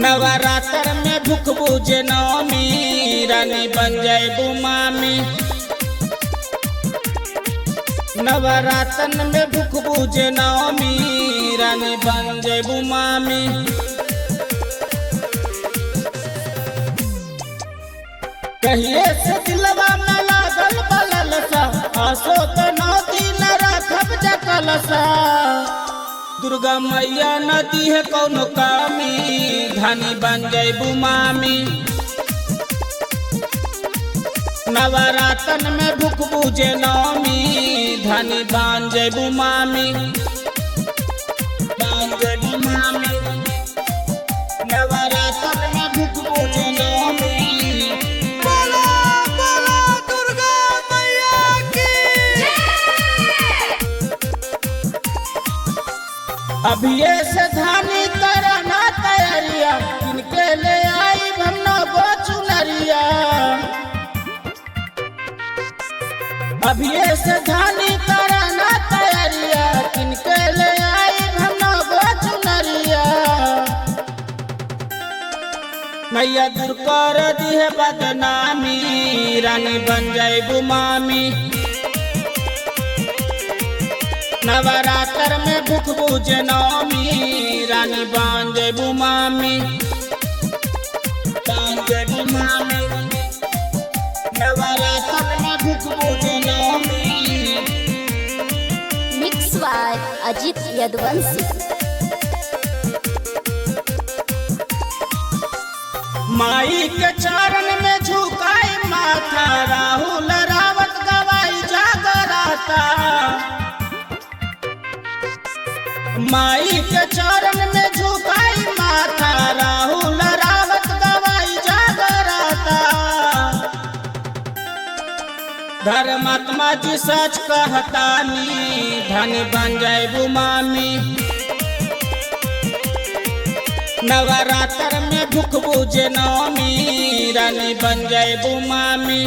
नवरात्र में भूख बुझे नौमी रानी बन जाए बुमामी। नवरात्र में भूख बुझे नौमी रानी बन जाए बुमामी। कहिए से दिलवा में लागल बलल सा आसो तो 9 दिन रखब जकल सा। दुर्गा मैया नदी है कौनो कामी धनी बन जाए बुमामी। नवरात्र में भूख बुझे नौमी धनी बन जाए बुमामी। बन जाए बुमामी। नवरात्र में भूख बुझे नौमी। अभिये से धानी करना तैयारिया किनके ले आई हम गो चुनरिया। अभिये से धानी करना तैयारिया किनके ले आई हम गो चुनरिया। मैया दूर कर दी है बदनामी रानी बन जाए बुमामी। नवरात्र में भूख बुझे नौमी रानी बन जाए बुमामी। बन जाए बुमामी। नवरात्र में भूख बुझे नौमी। Mix by Ajit Yaduvanshi. माई के चरण में झुकाए माथा राहुल रावत गवाई जागराता। माई के चरण में झुकाई माथा राहुल रावत गवाई जागराता। धर्मात्मा जी सच कहतानी धनी बन जाए बुमामी। नवरात्र में भूख बुझे नौमी रानी बन जाए बुमामी।